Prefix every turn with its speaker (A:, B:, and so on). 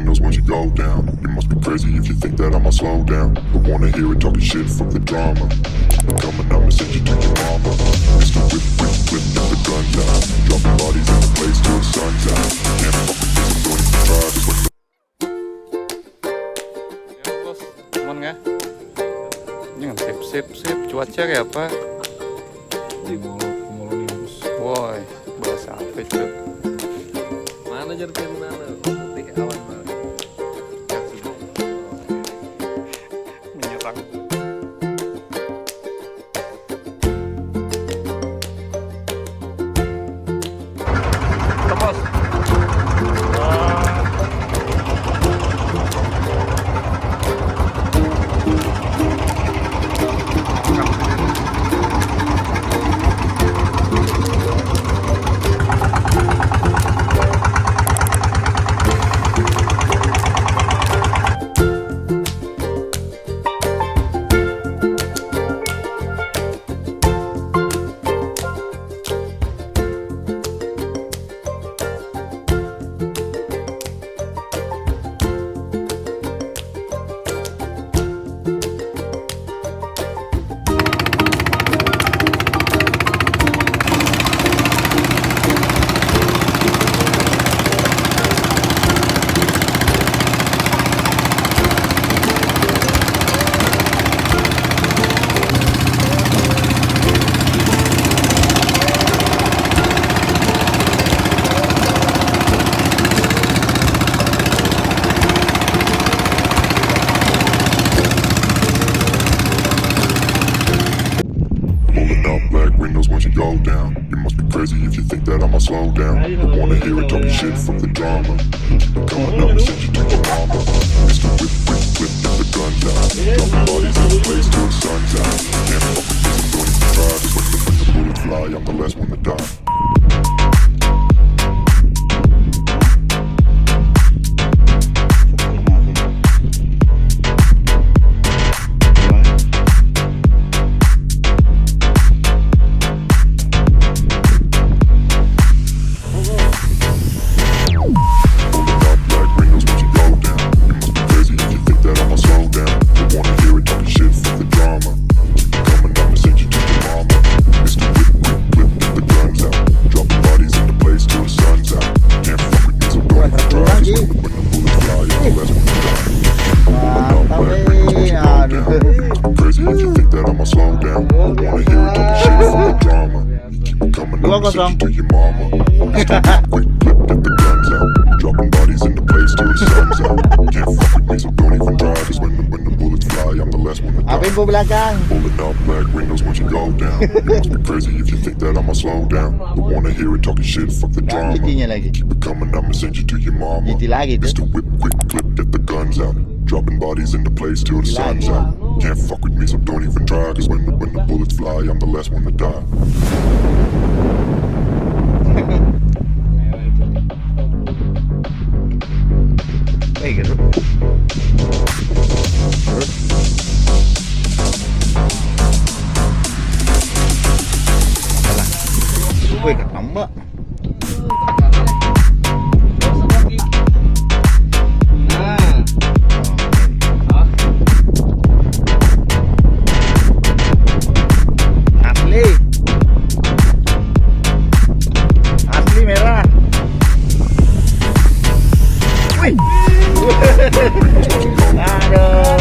A: windows once you go down. You must be crazy if you think that I'ma slow down. Don't wanna hear it talking shit, fuck the drama. Coming, I'ma send you to your mama. Mr. Whip, whip, whip, get the guns out. Dropping bodies in the place till the sun's out. Can't fuck with this, I'm going to try this one.
B: Ya bos, aman nggak? Ini kan sip, cuaca kayak apa?
C: Cumulonimbus.
B: Woi, bahasa apa itu?
C: Mana jadi mana? Putih awan banget.
B: Menyerang. Tembus.
A: Once you go down, you must be crazy if you think that I'ma slow down. Don't wanna hear it talking shit, fuck the drama. Coming, I'ma send you to your mama. Mr. Whip, whip, whip, get the guns out. Dropping bodies in the place till the sun's out. Can't fuck with this, I'm going to try this. When the bullets fly, I'm the last one to die.
B: Kosong.
A: To your mama. Quick clip, get the guns out. Dropping bodies in the place till the sun's out. Can't fuck with me, so don't even try. Cause when the bullets fly, I'm the last one to die.
B: Apin po belakang.
A: Pulling out black windows once you go down. You must be crazy if you think that I'ma slow down. Don't wanna hear it talking shit, fuck the drama. Keep it coming, I'ma send you to your mama. Mr. Whip, quick clip, get the guns out. Dropping bodies in the place till the sun's out. Can't fuck with me, so don't even try. Cause when the bullets fly, I'm the last one to die.
B: Gitu. Terus alah, gue ketambah. Asli merah. Wih. Aduh.